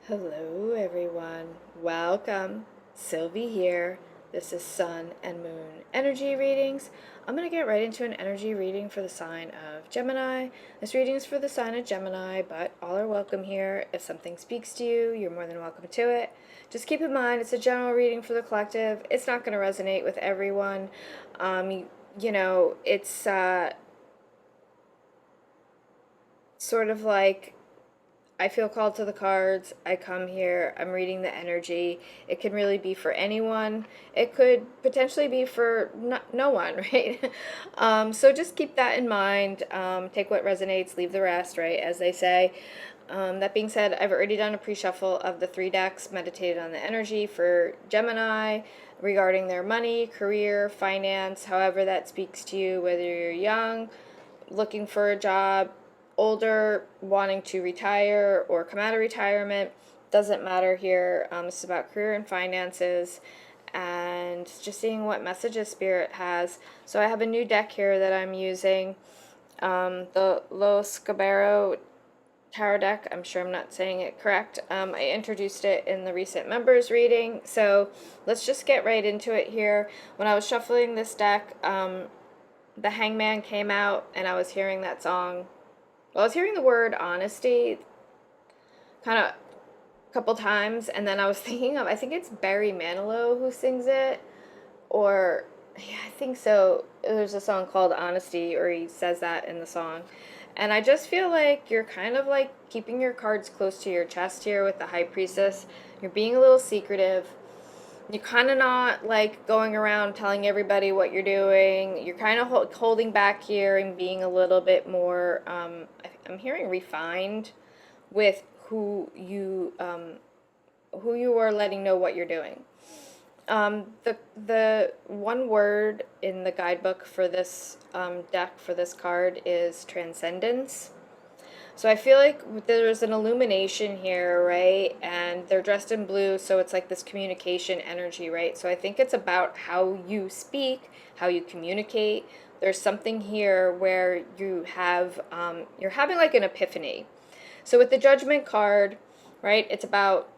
Hello, everyone. Welcome. Sylvie here. This is Sun and Moon energy readings. I'm going to get right into an energy reading for the sign of Gemini. This reading is for the sign of Gemini, but all are welcome here. If something speaks to you, you're more than welcome to it. Just keep in mind, it's a general reading for the collective. It's not going to resonate with everyone. It's sort of like I feel called to the cards. I come here. I'm reading the energy. It can really be for anyone. It could potentially be for no one, right? So just keep that in mind. Take what resonates, leave the rest, right? As they say. That being said, I've already done a pre-shuffle of the 3 decks, meditated on the energy for Gemini regarding their money, career, finance, however that speaks to you, whether you're young, looking for a job, older, wanting to retire or come out of retirement, doesn't matter here. This is about career and finances and just seeing what messages Spirit has. So I have a new deck here that I'm using, the Scarabeo Tarot deck. I'm sure I'm not saying it correct. I introduced it in the recent members reading, so let's just get right into it here. When I was shuffling this deck, the Hangman came out and I was hearing that song. Well, I was hearing the word honesty kind of a couple times, and then I was thinking of, I think it's Barry Manilow who sings it, or, yeah, I think so. There's a song called Honesty, or he says that in the song. And I just feel like you're kind of like keeping your cards close to your chest here with the High Priestess. You're being a little secretive. You're kind of not like going around telling everybody what you're doing. You're kind of holding back here and being a little bit more, I'm hearing refined with who you are letting know what you're doing. The one word in the guidebook for this deck, for this card, is transcendence. So I feel like there's an illumination here, right? And they're dressed in blue, so it's like this communication energy, right? So I think it's about how you speak, how you communicate. There's something here where you have, you're having like an epiphany. So with the Judgment card, right, it's about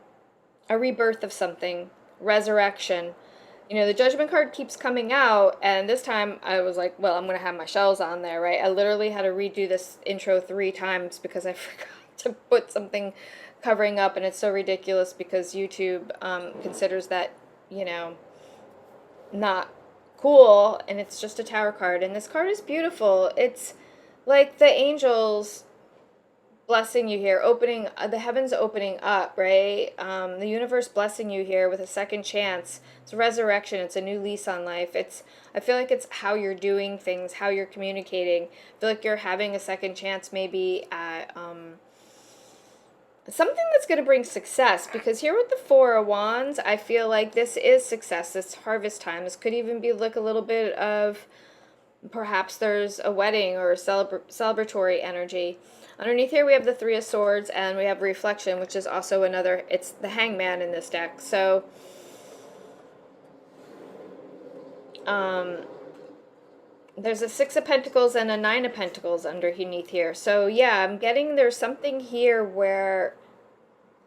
a rebirth of something, resurrection. You know, the Judgment card keeps coming out, and this time I was like, well, I'm going to have my shells on there, right? I literally had to redo this intro 3 times because I forgot to put something covering up, and it's so ridiculous because YouTube considers that, not cool, and it's just a tarot card, and this card is beautiful. It's like the angels blessing you here, opening the heavens opening up, right? The universe blessing you here with a second chance. It's a resurrection. It's a new lease on life. I feel like it's how you're doing things, how you're communicating. I feel like you're having a second chance, maybe at something that's going to bring success. Because here with the 4 of Wands, I feel like this is success. This harvest time. This could even be like a little bit of, perhaps there's a wedding or a celebratory energy. Underneath here we have the 3 of Swords, and we have Reflection, which is also another, it's the Hangman in this deck. So, there's a 6 of Pentacles and a 9 of Pentacles underneath here. So, yeah, I'm getting there's something here where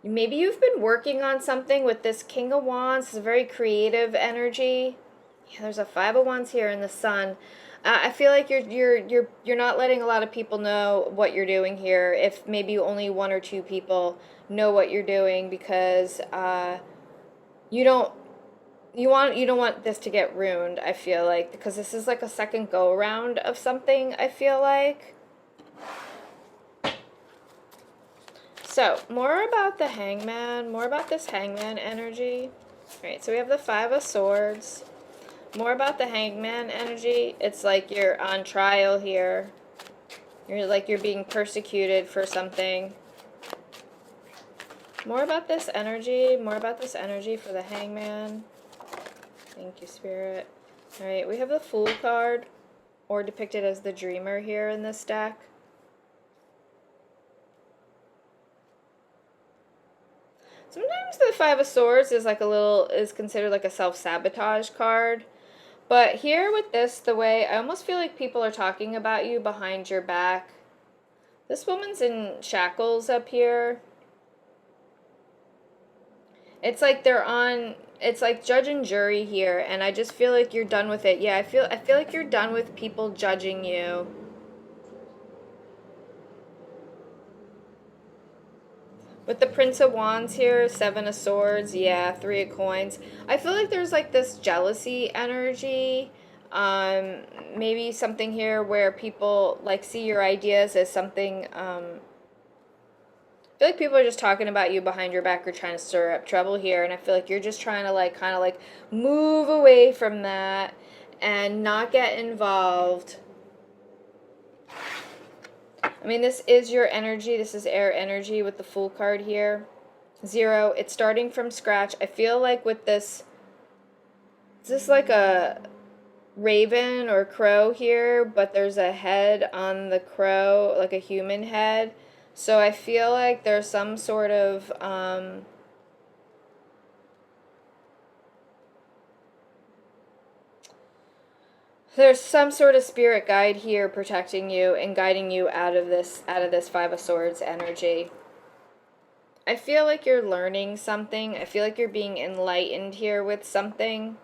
maybe you've been working on something with this King of Wands. It's a very creative energy. Yeah, there's a 5 of Wands here in the Sun. I feel like you're not letting a lot of people know what you're doing here. If maybe only 1 or 2 people know what you're doing, because you don't want this to get ruined. I feel like, because this is like a second go around of something. I feel like. So more about the Hangman, more about this Hangman energy. All right, so we have the 5 of Swords. More about the Hangman energy. It's like you're on trial here. You're being persecuted for something. More about this energy. More about this energy for the Hangman. Thank you, Spirit. Alright, we have the Fool card, or depicted as the Dreamer here in this deck. Sometimes the 5 of Swords is considered like a self-sabotage card. But here with this, the way, I almost feel like people are talking about you behind your back. This woman's in shackles up here. It's like they're on, it's like judge and jury here, and I just feel like you're done with it. Yeah, I feel like you're done with people judging you. With the Prince of Wands here, Seven of Swords, yeah, Three of Coins. I feel like there's like this jealousy energy. Um, Maybe something here where people like see your ideas as something. I feel like people are just talking about you behind your back or trying to stir up trouble here, and I feel like you're just trying to like kind of like move away from that and not get involved. I mean, this is your energy. This is air energy with the Fool card here. 0. It's starting from scratch. I feel like with this, is this like a raven or crow here, but there's a head on the crow, like a human head. So I feel like there's some sort of there's some sort of spirit guide here protecting you and guiding you out of this Five of Swords energy. I feel like you're learning something. I feel like you're being enlightened here with something.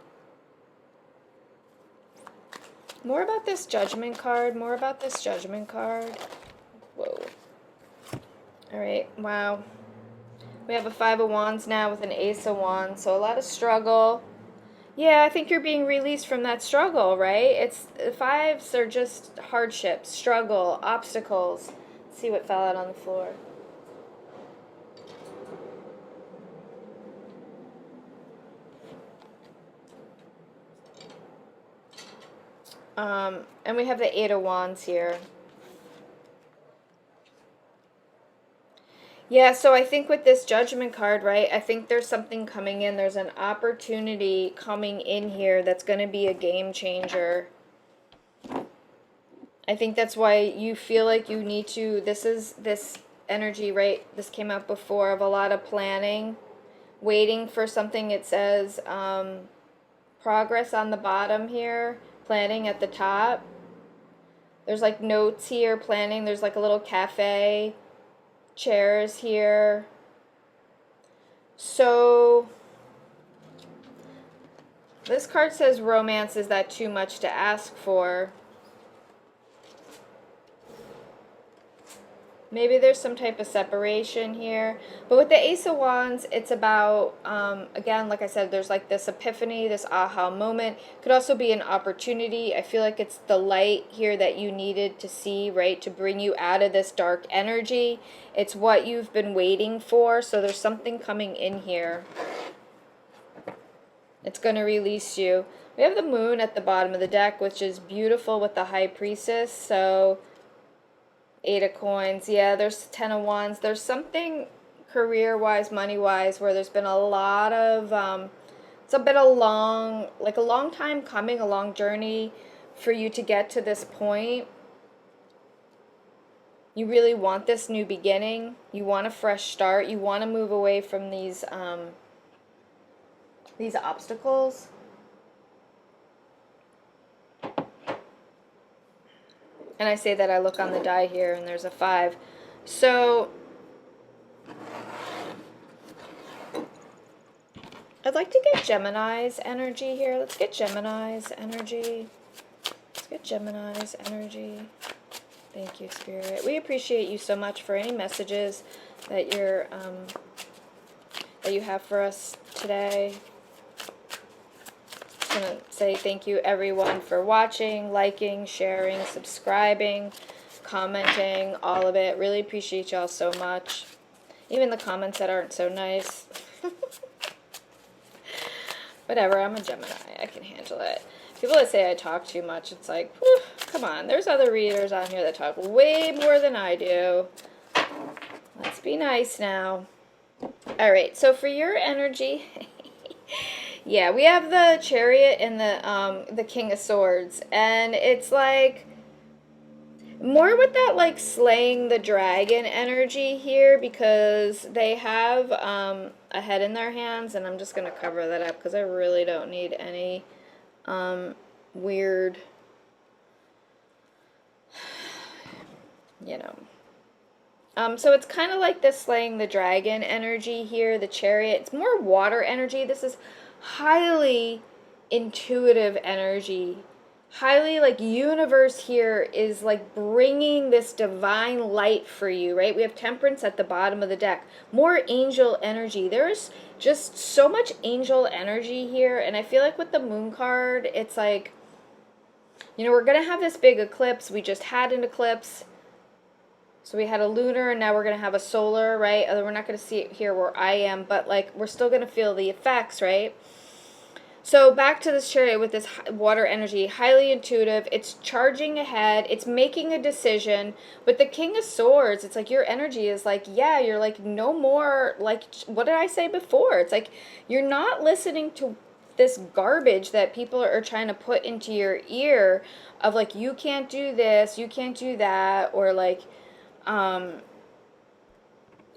More about this Judgment card. More about this Judgment card. Whoa. Alright, wow. We have a Five of Wands now with an Ace of Wands, so a lot of struggle. Yeah, I think you're being released from that struggle, right? It's the fives are just hardships, struggle, obstacles. Let's see what fell out on the floor. And we have the Eight of Wands here. Yeah, so I think with this Judgment card, right, I think there's something coming in. There's an opportunity coming in here that's going to be a game changer. I think that's why you feel like you need to, this energy, right, this came out before, of a lot of planning, waiting for something. It says progress on the bottom here, planning at the top. There's like notes here, planning. There's like a little cafe, chairs here. So this card says romance. Is that too much to ask for? Maybe there's some type of separation here. But with the Ace of Wands, it's about, again, like I said, there's like this epiphany, this aha moment. Could also be an opportunity. I feel like it's the light here that you needed to see, right, to bring you out of this dark energy. It's what you've been waiting for. So there's something coming in here. It's going to release you. We have the Moon at the bottom of the deck, which is beautiful with the High Priestess. So Eight of Coins. Yeah, there's Ten of Wands. There's something career-wise, money-wise, where there's been a lot of, it's been a long time coming, a long journey for you to get to this point. You really want this new beginning. You want a fresh start. You want to move away from these obstacles. And I say that I look on the die here and there's a 5. So I'd like to get Gemini's energy here. Let's get Gemini's energy. Let's get Gemini's energy. Thank you, Spirit. We appreciate you so much for any messages that that you have for us today. I'm going to say thank you, everyone, for watching, liking, sharing, subscribing, commenting, all of it. Really appreciate y'all so much. Even the comments that aren't so nice. Whatever, I'm a Gemini. I can handle it. People that say I talk too much, it's like, whew, come on. There's other readers on here that talk way more than I do. Let's be nice now. All right, so for your energy... Yeah, we have the Chariot and the King of Swords, and it's like more with that like slaying the dragon energy here, because they have a head in their hands, and I'm just gonna cover that up because I really don't need any weird, you know, So it's kind of like the slaying the dragon energy here, the chariot. It's more water energy. This is highly intuitive energy. Highly like universe here is like bringing this divine light for you, right? We have temperance at the bottom of the deck. More angel energy. There's just so much angel energy here. And I feel like with the moon card, it's like, you know, we're going to have this big eclipse. We just had an eclipse. So we had a lunar, and now we're going to have a solar, right? We're not going to see it here where I am, but like we're still going to feel the effects, right? So back to this chariot with this water energy, highly intuitive. It's charging ahead. It's making a decision. With the King of Swords, it's like your energy is like, yeah, you're like no more, like, what did I say before? It's like you're not listening to this garbage that people are trying to put into your ear of like, you can't do this, you can't do that, or like,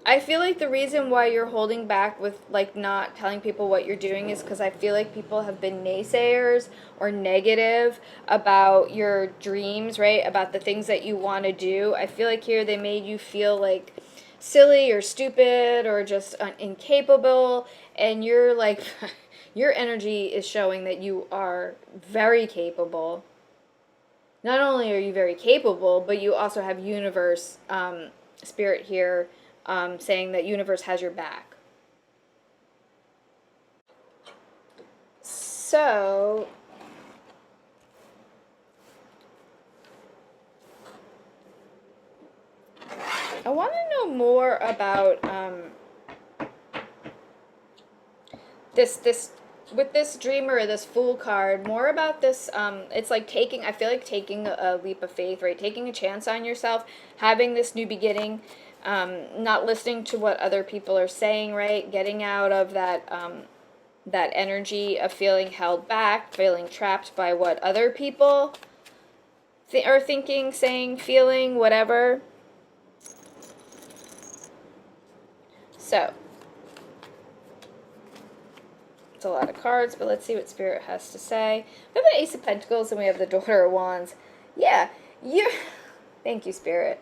I feel like the reason why you're holding back with like not telling people what you're doing is because I feel like people have been naysayers or negative about your dreams, right? About the things that you want to do. I feel like here they made you feel like silly or stupid or just incapable, and you're like, your energy is showing that you are very capable. Not only are you very capable, but you also have universe, spirit here, saying that universe has your back. So, I want to know more about this with this dreamer or this fool card, more about this. It's like taking, I feel like taking a leap of faith, right? Taking a chance on yourself, having this new beginning, not listening to what other people are saying, right? Getting out of that that energy of feeling held back, feeling trapped by what other people are thinking, saying, feeling, whatever. So, it's a lot of cards, but let's see what Spirit has to say. We have the Ace of Pentacles and we have the Daughter of Wands. Yeah, you. Thank you, Spirit.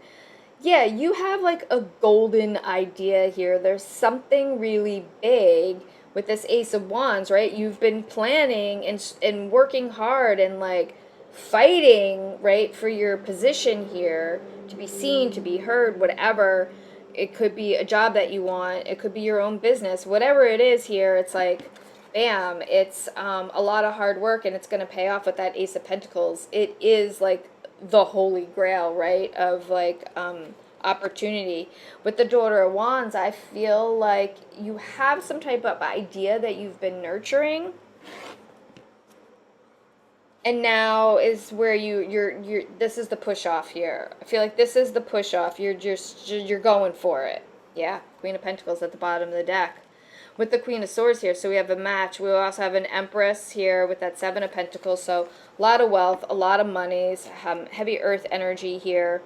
Yeah, you have like a golden idea here. There's something really big with this Ace of Wands, right? You've been planning and working hard and like fighting, right, for your position here, to be seen, to be heard, whatever. It could be a job that you want. It could be your own business. Whatever it is here, it's like, bam, it's a lot of hard work, and it's going to pay off with that Ace of Pentacles. It is like the holy grail, right, of like opportunity. With the Daughter of Wands, I feel like you have some type of idea that you've been nurturing, and now is where you're this is the push off here. I feel like this is the push off. You're going for it. Yeah, Queen of Pentacles at the bottom of the deck. With the Queen of Swords here, so we have a match. We also have an Empress here with that Seven of Pentacles, so a lot of wealth, a lot of monies, heavy earth energy here.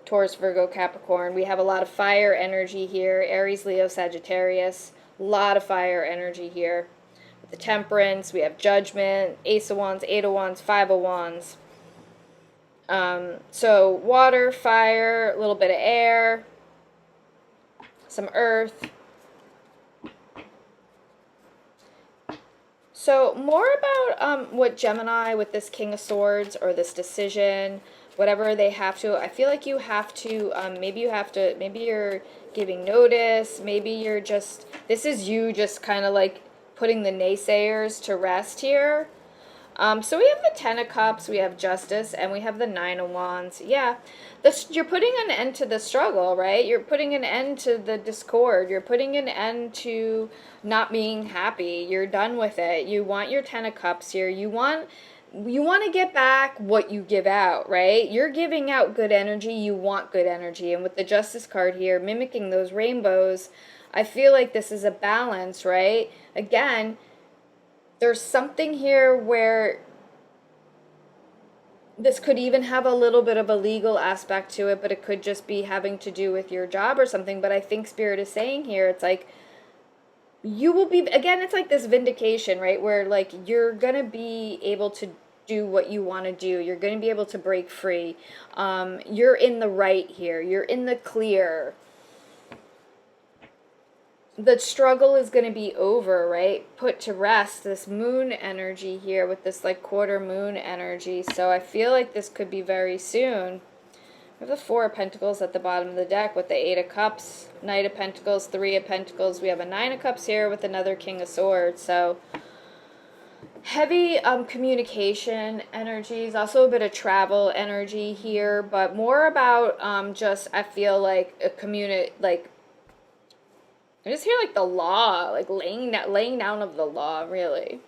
Taurus, Virgo, Capricorn. We have a lot of fire energy here. Aries, Leo, Sagittarius. A lot of fire energy here. With the Temperance, we have Judgment, Ace of Wands, Eight of Wands, Five of Wands. So water, fire, a little bit of air, some earth. So more about what Gemini with this King of Swords or this decision, whatever they have to. I feel like you have to, maybe you're giving notice, maybe you're just, this is you just kind of like putting the naysayers to rest here. So we have the Ten of Cups, we have Justice, and we have the Nine of Wands. Yeah, you're putting an end to the struggle, right? You're putting an end to the discord. You're putting an end to not being happy. You're done with it. You want your Ten of Cups here. You want to get back what you give out, right? You're giving out good energy. You want good energy. And with the Justice card here, mimicking those rainbows, I feel like this is a balance, right? Again, there's something here where this could even have a little bit of a legal aspect to it, but it could just be having to do with your job or something. But I think Spirit is saying here, it's like, you will be, again, it's like this vindication, right? Where like you're going to be able to do what you want to do. You're going to be able to break free. You're in the right here. You're in the clear. The struggle is going to be over, right? Put to rest. This moon energy here with this like quarter moon energy. So I feel like this could be very soon. We have the Four of Pentacles at the bottom of the deck with the Eight of Cups, Knight of Pentacles, Three of Pentacles. We have a Nine of Cups here with another King of Swords. So heavy communication energies, also a bit of travel energy here, but more about just, I feel like a I just hear like the law, like laying down of the law, really.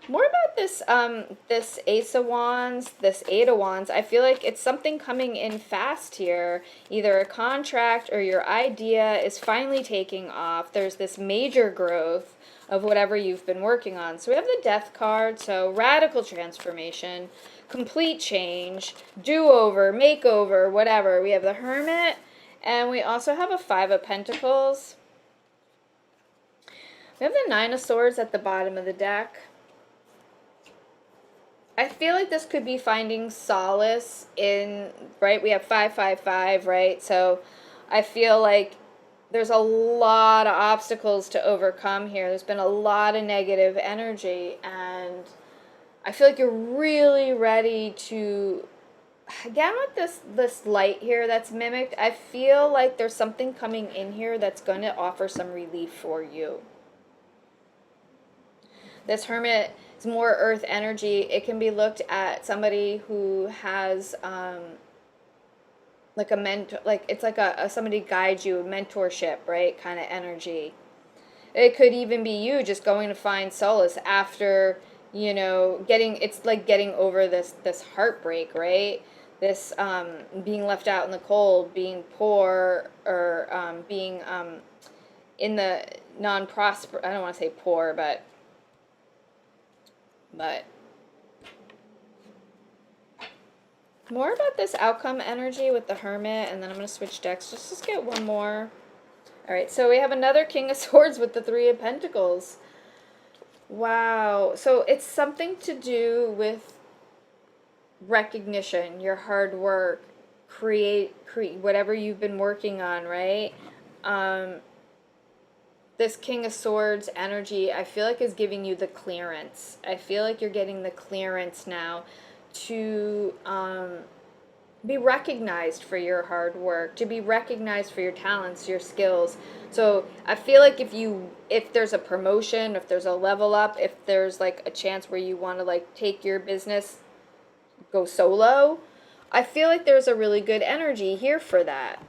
More about this this Ace of Wands, this Eight of Wands. I feel like it's something coming in fast here. Either a contract or your idea is finally taking off. There's this major growth of whatever you've been working on. So we have the Death card, so radical transformation, complete change, do-over, makeover, whatever. We have the Hermit, and we also have a Five of Pentacles. We have the Nine of Swords at the bottom of the deck. I feel like this could be finding solace in, right? We have 555, right? So I feel like there's a lot of obstacles to overcome here. There's been a lot of negative energy, and I feel like you're really ready to, again with this light here that's mimicked, I feel like there's something coming in here that's going to offer some relief for you. This Hermit is more earth energy. It can be looked at somebody who has like a mentor, like it's like a somebody guides you, a mentorship, right, kind of energy. It could even be you just going to find solace after, you know, it's like getting over this heartbreak, right? This being left out in the cold, being poor, or being in the non-prosper, I don't want to say poor, but more about this outcome energy with the Hermit, and then I'm going to switch decks. Just get one more. All right, so we have another King of Swords with the Three of Pentacles. Wow. So it's something to do with recognition, your hard work, create whatever you've been working on, right? This King of Swords energy, I feel like is giving you the clearance. I feel like you're getting the clearance now to be recognized for your hard work, to be recognized for your talents, your skills. So I feel like if there's a promotion, if there's a level up, if there's like a chance where you want to like take your business, go solo, I feel like there's a really good energy here for that.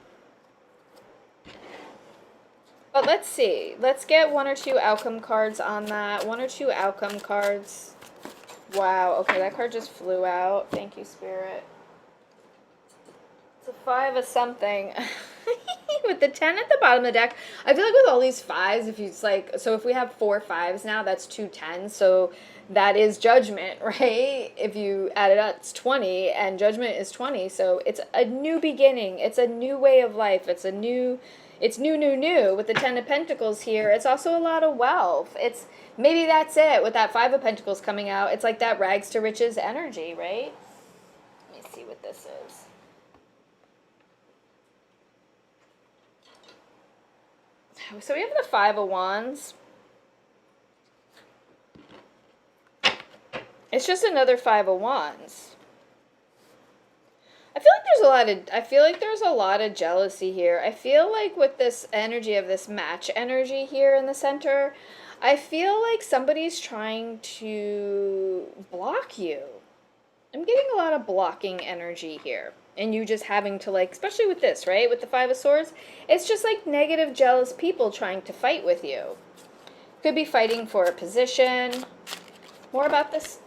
But let's see. Let's get one or two outcome cards on that. One or two outcome cards. Wow. Okay, that card just flew out. Thank you, Spirit. It's a Five of something. With the 10 at the bottom of the deck, I feel like with all these fives, if you like, so if we have 4 5s now, that's 2 10s. So that is Judgment, right? If you add it up, it's 20, and Judgment is 20. So it's a new beginning. It's a new way of life. It's new. With the 10 of Pentacles here. It's also a lot of wealth. It's maybe that's it with that 5 of Pentacles coming out. It's like that rags to riches energy, right? Let me see what this is. So we have the 5 of Wands. It's just another 5 of Wands. I feel like there's a lot of jealousy here. I feel like with this energy of this match energy here in the center, I feel like somebody's trying to block you. I'm getting a lot of blocking energy here. And you just having to like, especially with this, right? With the 5 of Swords, it's just like negative, jealous people trying to fight with you. Could be fighting for a position. More about this.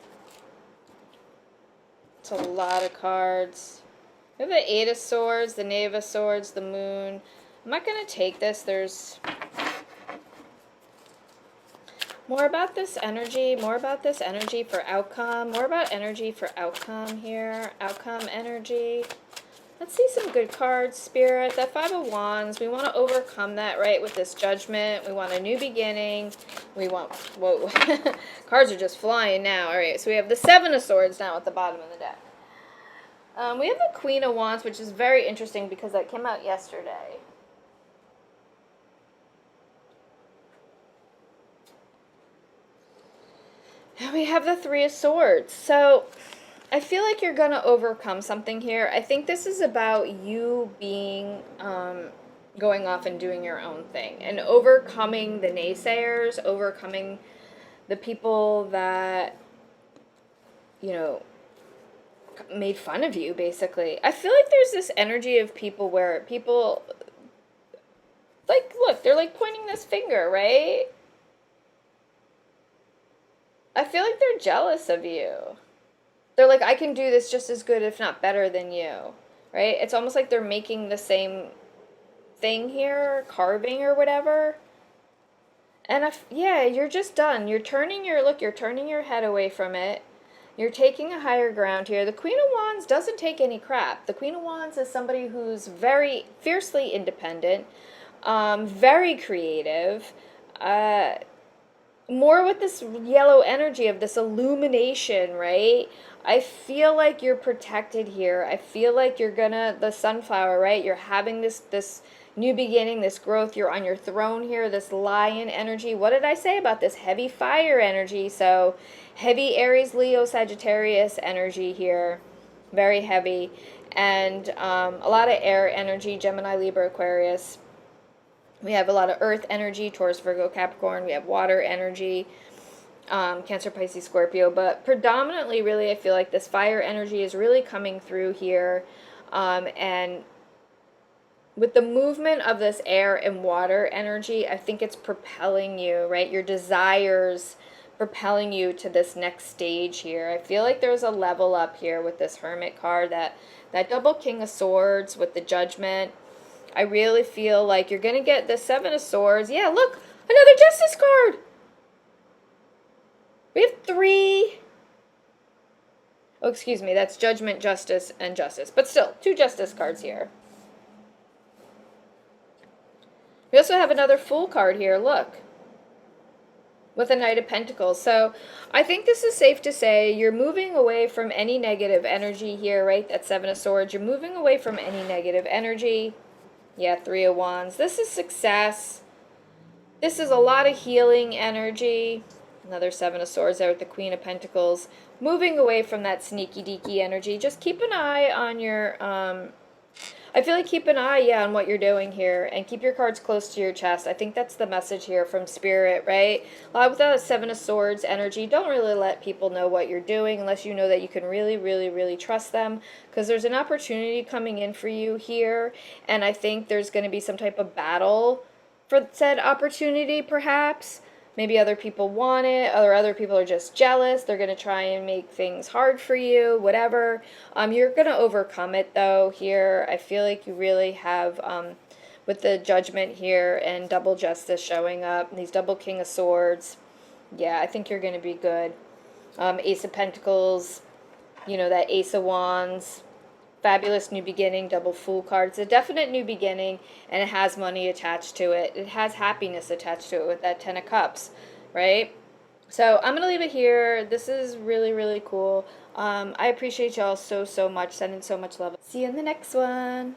It's a lot of cards. We have the 8 of Swords, the Knave of Swords, the Moon. I'm not going to take this. There's more about this energy for outcome. More about energy for outcome here. Outcome energy. Let's see some good cards, Spirit. That Five of Wands, we want to overcome that, right, with this Judgment. We want a new beginning. We want, whoa, cards are just flying now. All right, so we have the Seven of Swords now at the bottom of the deck. We have the Queen of Wands, which is very interesting because that came out yesterday. And we have the Three of Swords. So I feel like you're going to overcome something here. I think this is about you being, going off and doing your own thing. And overcoming the naysayers, overcoming the people that, you know, made fun of you, basically. I feel like there's this energy of people where people, like, look, they're like pointing this finger, right? I feel like they're jealous of you. They're like, I can do this just as good, if not better than you, right? It's almost like they're making the same thing here, carving or whatever. And yeah, you're just done. You're turning your head away from it. You're taking a higher ground here. The Queen of Wands doesn't take any crap. The Queen of Wands is somebody who's very fiercely independent, very creative, more with this yellow energy of this illumination, right? I feel like you're protected here. I feel like you're gonna, the sunflower, right? You're having this new beginning, this growth. You're on your throne here, this lion energy. What did I say about this heavy fire energy? So heavy Aries, Leo, Sagittarius energy here. Very heavy. And a lot of air energy, Gemini, Libra, Aquarius. We have a lot of earth energy, Taurus, Virgo, Capricorn. We have water energy, Cancer, Pisces, Scorpio. But predominantly, really, I feel like this fire energy is really coming through here. And with the movement of this air and water energy, I think it's propelling you, right? Your desires propelling you to this next stage here. I feel like there's a level up here with this Hermit card, that double King of Swords with the Judgment. I really feel like you're going to get the Seven of Swords. Yeah, look, another Justice card. We have three. Oh, excuse me, that's Judgment, Justice, and Justice. But still, two Justice cards here. We also have another Fool card here, look, with a Knight of Pentacles. So I think this is safe to say you're moving away from any negative energy here, right? That Seven of Swords. You're moving away from any negative energy. Yeah, Three of Wands. This is success. This is a lot of healing energy. Another Seven of Swords there with the Queen of Pentacles. Moving away from that sneaky deaky energy. Just keep an eye on your, I feel like keep an eye, yeah, on what you're doing here. And keep your cards close to your chest. I think that's the message here from Spirit, right? With that Seven of Swords energy, don't really let people know what you're doing unless you know that you can really, really, really trust them. Because there's an opportunity coming in for you here. And I think there's going to be some type of battle for said opportunity, perhaps. Maybe other people want it, or other people are just jealous. They're going to try and make things hard for you, whatever. You're going to overcome it, though, here. I feel like you really have, with the Judgment here and double Justice showing up, and these double King of Swords. Yeah, I think you're going to be good. Ace of Pentacles, you know, that Ace of Wands. Fabulous new beginning, double Fool card. It's a definite new beginning, and it has money attached to it. It has happiness attached to it with that Ten of Cups, right? So I'm going to leave it here. This is really, really cool. I appreciate y'all so, so much. Sending so much love. See you in the next one.